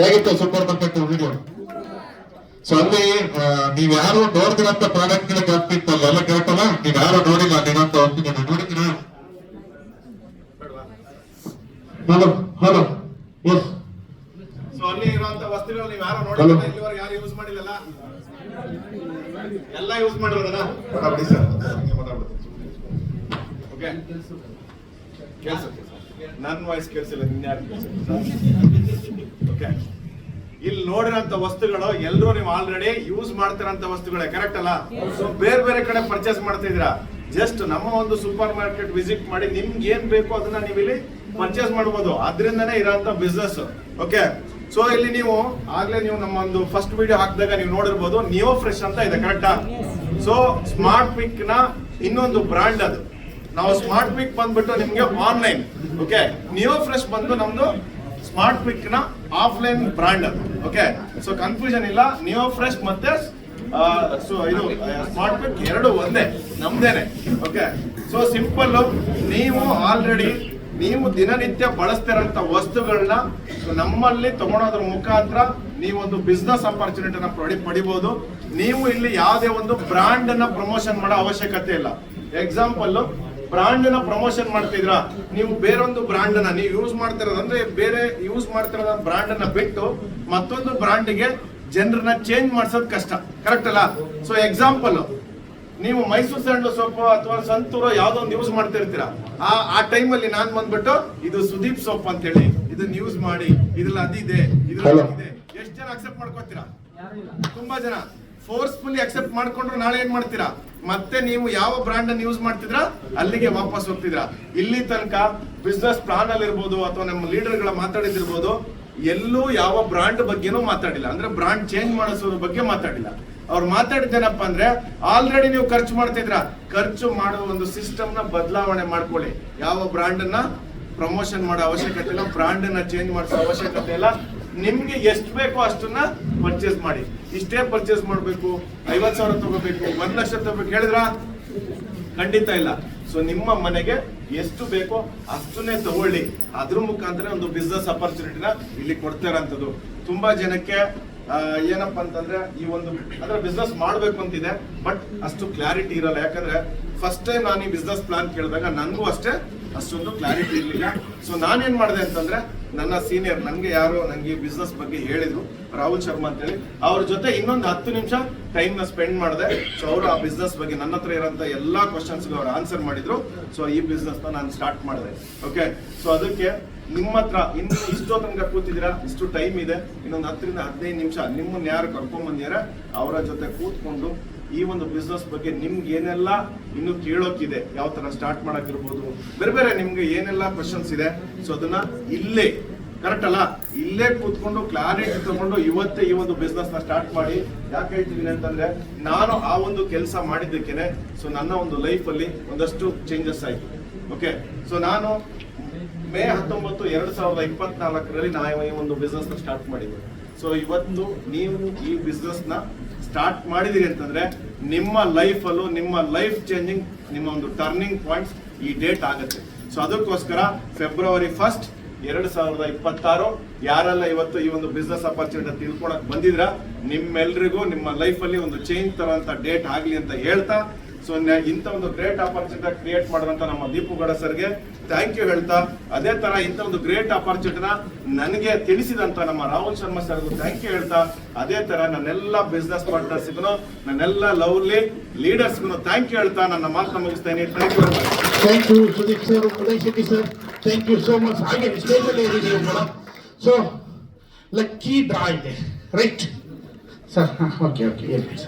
ಹೇಗಿತ್ತು super market video? So ಅಲ್ಲಿ ನೀವ್ ಯಾರು ನೋಡಿದಿರಂತ ಪ್ರಾಡಕ್ಟ್ ಗಳ ಜಾಸ್ತಿ ಇತ್ತಲ್ಲ, ಎಲ್ಲ ಕರೆಕ್ಟ್ ಅಲ್ಲ? ನೀವ್ ಯಾರು ನೋಡಿಲ್ಲ ನೀವಂತ ಹೊತ್ತಿದ್ದೀನಿ, ನೋಡಿದ್ದೀರಾ? Hello hello S. ಸೊ ಅಲ್ಲಿ ಇರುವಂತ ವಸ್ತುಗಳು ನೀವು ಯಾರು ನೋಡಿಲ್ಲ, ಇಲ್ಲಿವರೆಗೆ ಯಾರು ಯೂಸ್ ಮಾಡಿಲ್ಲಲ್ಲ, ಎಲ್ಲ ಯೂಸ್ ಮಾಡಿರೋದಲ್ಲ. ಮಾತಾಡಿ ಸರ್, ಓಕೆ ಕೇಳಿಸುತ್ತೆ ನನ್ನ ವಾಯ್ಸ್ ಕೇಳಿಸಿಲ್ಲ, ನಿನ್ಯಾರು ಓಕೆ. ಇಲ್ಲಿ ನೋಡಿರೋಂತ ವಸ್ತುಗಳು ಎಲ್ಲರೂ ನೀವು ಆಲ್ರೆಡಿ ಯೂಸ್ ಮಾಡ್ತಿರೋಂತ ವಸ್ತುಗಳೇ, ಕರೆಕ್ಟ್ ಅಲ್ಲ? ಸೊ ಬೇರೆ ಬೇರೆ ಕಡೆ ಪರ್ಚೇಸ್ ಮಾಡ್ತಾ ಇದ್ದೀರಾ, ಜಸ್ಟ್ ನಮ್ಮ ಒಂದು ಸೂಪರ್ ಮಾರ್ಕೆಟ್ ವಿಸಿಟ್ ಮಾಡಿ ನಿಮ್ಗೆ ಏನ್ ಬೇಕು ಅದನ್ನ ನೀವು ಇಲ್ಲಿ ಪರ್ಚೇಸ್ ಮಾಡಬಹುದು. ಅದರಿಂದನೇ ಇರೋಂತ ಬಿಸ್ನೆಸ್. ಓಕೆ, ಸೊ ಇಲ್ಲಿ ನೀವು ಆಗ್ಲೇ ನೀವು ನಮ್ಮ ಒಂದು ಫಸ್ಟ್ ವಿಡಿಯೋ ಹಾಕಿದಾಗ ನೀವು ನೋಡಿರ್ಬೋದು, ನಿಯೋ ಫ್ರೆಶ್ ಅಂತ ಇದೆ, ಕರೆಕ್ಟಾ? ಸೊ ಸ್ಮಾರ್ಟ್ ಪಿಕ್ ನ ಇನ್ನೊಂದು ಬ್ರಾಂಡ್ ಅದು. ನಾವು ಸ್ಮಾರ್ಟ್ ಪಿಕ್ ಬಂದ್ಬಿಟ್ಟು ನಿಮ್ಗೆ ಆನ್ಲೈನ್, ಓಕೆ. ನಿಯೋ ಫ್ರೆಶ್ ಬಂದು ನಮ್ದು ಸ್ಮಾರ್ಟ್ ಪಿಕ್ ನ ಆಫ್ಲೈನ್ ಬ್ರಾಂಡ್ ಅದು, ಓಕೆ. ಸೊ ಕನ್ಫ್ಯೂಷನ್ ಇಲ್ಲ, ನಿಯೋ ಫ್ರೆಶ್ ಮತ್ತೆ ಸೊ ಇದು ಸ್ಮಾರ್ಟ್ ಪಿಕ್ ಎರಡು ಒಂದೇ, ನಮ್ದೇನೆ, ಓಕೆ. ಸೊ ಸಿಂಪಲ್, ನೀವು ಆಲ್ರೆಡಿ ನೀವು ದಿನನಿತ್ಯ ಬಳಸ್ತಿರೋಂಥ ವಸ್ತುಗಳನ್ನ ನಮ್ಮಲ್ಲಿ ತಗೊಳೋದ್ರ ಮುಖಾಂತರ ನೀವೊಂದು ಬಿಸ್ನೆಸ್ ಆಪರ್ಚುನಿಟಿನ ಪಡಿಬಹುದು. ನೀವು ಇಲ್ಲಿ ಯಾವುದೇ ಒಂದು ಬ್ರಾಂಡ್ ಅನ್ನ ಪ್ರಮೋಷನ್ ಮಾಡೋ ಅವಶ್ಯಕತೆ ಇಲ್ಲ. ಎಕ್ಸಾಂಪಲ್, ಬ್ರಾಂಡ್ ನ ಪ್ರಮೋಷನ್ ಮಾಡ್ತಿದ್ರ, ನೀವು ಬೇರೊಂದು ಬ್ರಾಂಡ್ ಅನ್ನ ನೀವು ಯೂಸ್ ಮಾಡ್ತಿರೋದಂದ್ರೆ ಬೇರೆ ಯೂಸ್ ಮಾಡ್ತಿರೋದ ಬ್ರಾಂಡ್ ಅನ್ನ ಬಿಟ್ಟು ಮತ್ತೊಂದು ಬ್ರಾಂಡ್ಗೆ ಜನರನ್ನ ಚೇಂಜ್ ಮಾಡ್ಸೋದು ಕಷ್ಟ, ಕರೆಕ್ಟ್ ಅಲ್ಲ? ಸೊ ಎಕ್ಸಾಂಪಲ್, ನೀವು ಮೈಸೂರು ಸ್ಯಾಂಡಲ್ ಸೋಪ್ ಅಥವಾ ಸಂತೂರು ಯಾವ್ದೋ ಒಂದು ಯೂಸ್ ಮಾಡ್ತಿರ್ತೀರಾ, ಆ ಟೈಮಲ್ಲಿ ನಾನ್ ಬಂದ್ಬಿಟ್ಟು ಇದು ಸುದೀಪ್ ಸೋಪ್ ಅಂತ ಹೇಳಿ ಇದನ್ನ ಯೂಸ್ ಮಾಡಿ, ಇದ್ರಲ್ಲಿ ಅದಿದೆ ಇದ್ರಲ್ಲಿ ಇದೆ, ಎಷ್ಟು ಜನ ಅಕ್ಸೆಪ್ಟ್ ಮಾಡ್ಕೊತೀರಾ? ತುಂಬಾ ಜನ ಫೋರ್ಸ್ಫುಲಿ ಅಕ್ಸೆಪ್ಟ್ ಮಾಡ್ಕೊಂಡ್ರು ನಾಳೆ ಏನ್ ಮಾಡ್ತೀರಾ? ಮತ್ತೆ ನೀವು ಯಾವ ಬ್ರಾಂಡ್ ಅನ್ನು ಯೂಸ್ ಮಾಡ್ತಿದ್ರಾ ಅಲ್ಲಿಗೆ ವಾಪಸ್ ಹೋಗ್ತಿದ್ರಾ. ಇಲ್ಲಿ ತನಕ ಬಿಸ್ನೆಸ್ ಪ್ಲಾನ್ ಅಲ್ಲಿ ಇರ್ಬೋದು ಅಥವಾ ನಮ್ಮ ಲೀಡರ್ ಗಳ ಮಾತಾಡಿದಿರ್ಬೋದು, ಎಲ್ಲೂ ಯಾವ ಬ್ರಾಂಡ್ ಬಗ್ಗೆನೂ ಮಾತಾಡಿಲ್ಲ, ಅಂದ್ರೆ ಬ್ರಾಂಡ್ ಚೇಂಜ್ ಮಾಡಿಸೋದ್ರ ಬಗ್ಗೆ ಮಾತಾಡಿಲ್ಲ. ಅವ್ರು ಮಾತಾಡಿದ್ದೇನಪ್ಪ ಅಂದ್ರೆ, ಆಲ್ರೆಡಿ ನೀವು ಖರ್ಚು ಮಾಡ್ತಿದ್ರ, ಖರ್ಚು ಮಾಡುವ ಒಂದು ಸಿಸ್ಟಮ್ ನ ಬದಲಾವಣೆ ಮಾಡ್ಕೊಳ್ಳಿ. ಯಾವ ಬ್ರಾಂಡ್ ಅನ್ನ ಪ್ರಮೋಷನ್ ಮಾಡೋ ಅವಶ್ಯಕತೆ ಇಲ್ಲ, ಬ್ರಾಂಡ್ ಅನ್ನ ಚೇಂಜ್ ಮಾಡಿಸೋ ಅವಶ್ಯಕತೆ ಇಲ್ಲ. ನಿಮ್ಗೆ ಎಷ್ಟು ಬೇಕೋ ಅಷ್ಟನ್ನ ಪರ್ಚೇಸ್ ಮಾಡಿ. ಇಷ್ಟೇ ಪರ್ಚೇಸ್ ಮಾಡ್ಬೇಕು, 50,000 ತಗೋಬೇಕು, 1 ಲಕ್ಷ ತಗೋಬೇಕು ಹೇಳಿದ್ರ? ಖಂಡಿತ ಇಲ್ಲ. ಸೊ ನಿಮ್ಮ ಮನೆಗೆ ಎಷ್ಟು ಬೇಕೋ ಅಷ್ಟನ್ನೇ ತಗೊಳ್ಳಿ. ಅದ್ರ ಮುಖಾಂತರ ಒಂದು ಬಿಸ್ನೆಸ್ ಅಪರ್ಚುನಿಟಿನ ಇಲ್ಲಿ ಕೊಡ್ತಾ ಇರೋಂಥದ್ದು. ತುಂಬಾ ಜನಕ್ಕೆ ಏನಪ್ಪಾ ಅಂತಂದ್ರೆ ಈ ಒಂದು ಅಂದ್ರೆ ಬಿಸ್ನೆಸ್ ಮಾಡ್ಬೇಕು ಅಂತಿದೆ, ಬಟ್ ಅಷ್ಟು ಕ್ಲಾರಿಟಿ ಇರಲ್ಲ. ಯಾಕಂದ್ರೆ ಫಸ್ಟ್ ಟೈಮ್ ನಾನು ಈ ಬಿಸ್ನೆಸ್ ಪ್ಲಾನ್ ಕೇಳಿದಾಗ ನನಗೂ ಅಷ್ಟೇ ಅಷ್ಟೊಂದು ಕ್ಲಾರಿಟಿ ಇರಲಿಲ್ಲ. ಸೊ ನಾನೇನ್ ಮಾಡಿದೆ ಅಂತಂದ್ರೆ, ನನ್ನ ಸೀನಿಯರ್ ನಂಗೆ ಬಿಸ್ನೆಸ್ ಬಗ್ಗೆ ಹೇಳಿದ್ರು, ರಾಹುಲ್ ಶರ್ಮಾ ಅಂತ ಹೇಳಿ, ಅವ್ರ ಜೊತೆ ಇನ್ನೊಂದು 10 ನಿಮಿಷ ಟೈಮ್ ನ ಸ್ಪೆಂಡ್ ಮಾಡಿದೆ. ಸೊ ಅವರು ಆ ಬಿಸ್ನೆಸ್ ಬಗ್ಗೆ ನನ್ನ ಹತ್ರ ಇರೋಂಥ ಎಲ್ಲಾ ಕ್ವಶನ್ಸ್ ಅವ್ರು ಆನ್ಸರ್ ಮಾಡಿದ್ರು. ಸೊ ಈ ಬಿಸ್ನೆಸ್ ನ ನಾನು ಸ್ಟಾರ್ಟ್ ಮಾಡಿದೆ, ಓಕೆ. ಸೊ ಅದಕ್ಕೆ ನಿಮ್ಮ ಹತ್ರ ಇನ್ನು ಇಷ್ಟೋ ತನಕ ಕೂತಿದ್ದೀರಾ, ಇಷ್ಟು ಟೈಮ್ ಇದೆ, ಇನ್ನೊಂದು 10 ರಿಂದ 15 ನಿಮಿಷ ನಿಮ್ಮನ್ನ ಯಾರು ಕರ್ಕೊಂಡ್ ಬಂದಿರ ಅವರ ಜೊತೆ ಕೂತ್ಕೊಂಡು ಈ ಒಂದು ಬಿಸ್ನೆಸ್ ಬಗ್ಗೆ ನಿಮ್ಗೆ ಏನೆಲ್ಲ ಇನ್ನು ಕೇಳೋಕಿದೆ, ಯಾವ ತರ ಸ್ಟಾರ್ಟ್ ಮಾಡಕ್ಕಿರ್ಬೋದು, ಬೇರೆ ಬೇರೆ ನಿಮ್ಗೆ ಏನೆಲ್ಲ ಕ್ವಶನ್ಸ್ ಇದೆ, ಸೊ ಅದನ್ನ ಇಲ್ಲೇ, ಕರೆಕ್ಟ್ ಅಲ್ಲ, ಇಲ್ಲೇ ಕೂತ್ಕೊಂಡು ಕ್ಲಾರಿಟಿ ತಗೊಂಡು ಇವತ್ತೇ ಈ ಒಂದು ಬಿಸ್ನೆಸ್ ನ ಸ್ಟಾರ್ಟ್ ಮಾಡಿ. ಯಾಕೆ ಹೇಳ್ತಿದ್ದೀನಿ ಅಂತಂದ್ರೆ, ನಾನು ಆ ಒಂದು ಕೆಲಸ ಮಾಡಿದ್ದಕ್ಕೇನೆ ಸೊ ನನ್ನ ಒಂದು ಲೈಫ್ ಅಲ್ಲಿ ಒಂದಷ್ಟು ಚೇಂಜಸ್ ಆಯ್ತು, ಓಕೆ. ಸೊ ನಾನು ಮೇ 19, 2024 ನಾವು ಈ ಒಂದು ಬಿಸ್ನೆಸ್ ನ ಸ್ಟಾರ್ಟ್ ಮಾಡಿದ್ವಿ. ಸೊ ಇವತ್ತು ನೀವು ಈ ಬಿಸ್ನೆಸ್ ನ ಸ್ಟಾರ್ಟ್ ಮಾಡಿದಿರಿ ಅಂತಂದ್ರೆ ನಿಮ್ಮ ಲೈಫ್ ಅಲ್ಲೂ ನಿಮ್ಮ ಲೈಫ್ ಚೇಂಜಿಂಗ್, ನಿಮ್ಮ ಒಂದು ಟರ್ನಿಂಗ್ ಪಾಯಿಂಟ್ಸ್ ಈ ಡೇಟ್ ಆಗುತ್ತೆ. ಸೊ ಅದಕ್ಕೋಸ್ಕರ ಫೆಬ್ರವರಿ 1, 2026 ಯಾರೆಲ್ಲ ಇವತ್ತು ಈ ಒಂದು ಬಿಸ್ನೆಸ್ ಅಪರ್ಚುನಿಟಿ ತಿಳ್ಕೊಳಕ್ ಬಂದಿದ್ರ, ನಿಮ್ಮೆಲ್ರಿಗೂ ನಿಮ್ಮ ಲೈಫ್ ಅಲ್ಲಿ ಒಂದು ಚೇಂಜ್ ತರುವಂತ ಡೇಟ್ ಆಗ್ಲಿ ಅಂತ ಹೇಳ್ತಾ, ಸೊ ಇಂಥ ಒಂದು ಗ್ರೇಟ್ ಆಪರ್ಚುನಿಟಿ ಕ್ರಿಯೇಟ್ ಮಾಡಿದಂತ ನಮ್ಮ ದೀಪುಗೌಡ ಸರ್ಗೆ ಥ್ಯಾಂಕ್ ಯು ಹೇಳ್ತಾ, ಅದೇ ತರ ಇಂಥ ಒಂದು ಗ್ರೇಟ್ ಆಪರ್ಚುನಿಟಿನ ನನಗೆ ತಿಳಿಸಿದಂತ ನಮ್ಮ ರಾಹುಲ್ ಶರ್ಮಾ ಸರ್ಗೂ ಥ್ಯಾಂಕ್ ಯು ಹೇಳ್ತಾ, ಅದೇ ತರ ನನ್ನೆಲ್ಲ ಬಿಸ್ನೆಸ್ ಪಾರ್ಟ್ನರ್ಸ್ಗೂ, ನನ್ನೆಲ್ಲ ಲವ್ಲಿ ಲೀಡರ್ಸ್ಗೂ ಥ್ಯಾಂಕ್ ಯು ಹೇಳ್ತಾ ನನ್ನ ಮಾತನ್ನ ಮುಗಿಸ್ತೇನೆ. Thank you Sudeep sir, Uday Shetty sir, thank you so much. ಹಾಗೆ ಸ್ಟೇಜಲ್ಲಿ ಇದ್ದೀವಿ ಕೂಡ. ಸೊ ಲಕ್ಕಿ ಡ್ರಾ ಇದೆ, ರೈಟ್ ಸರ್? Okay okay,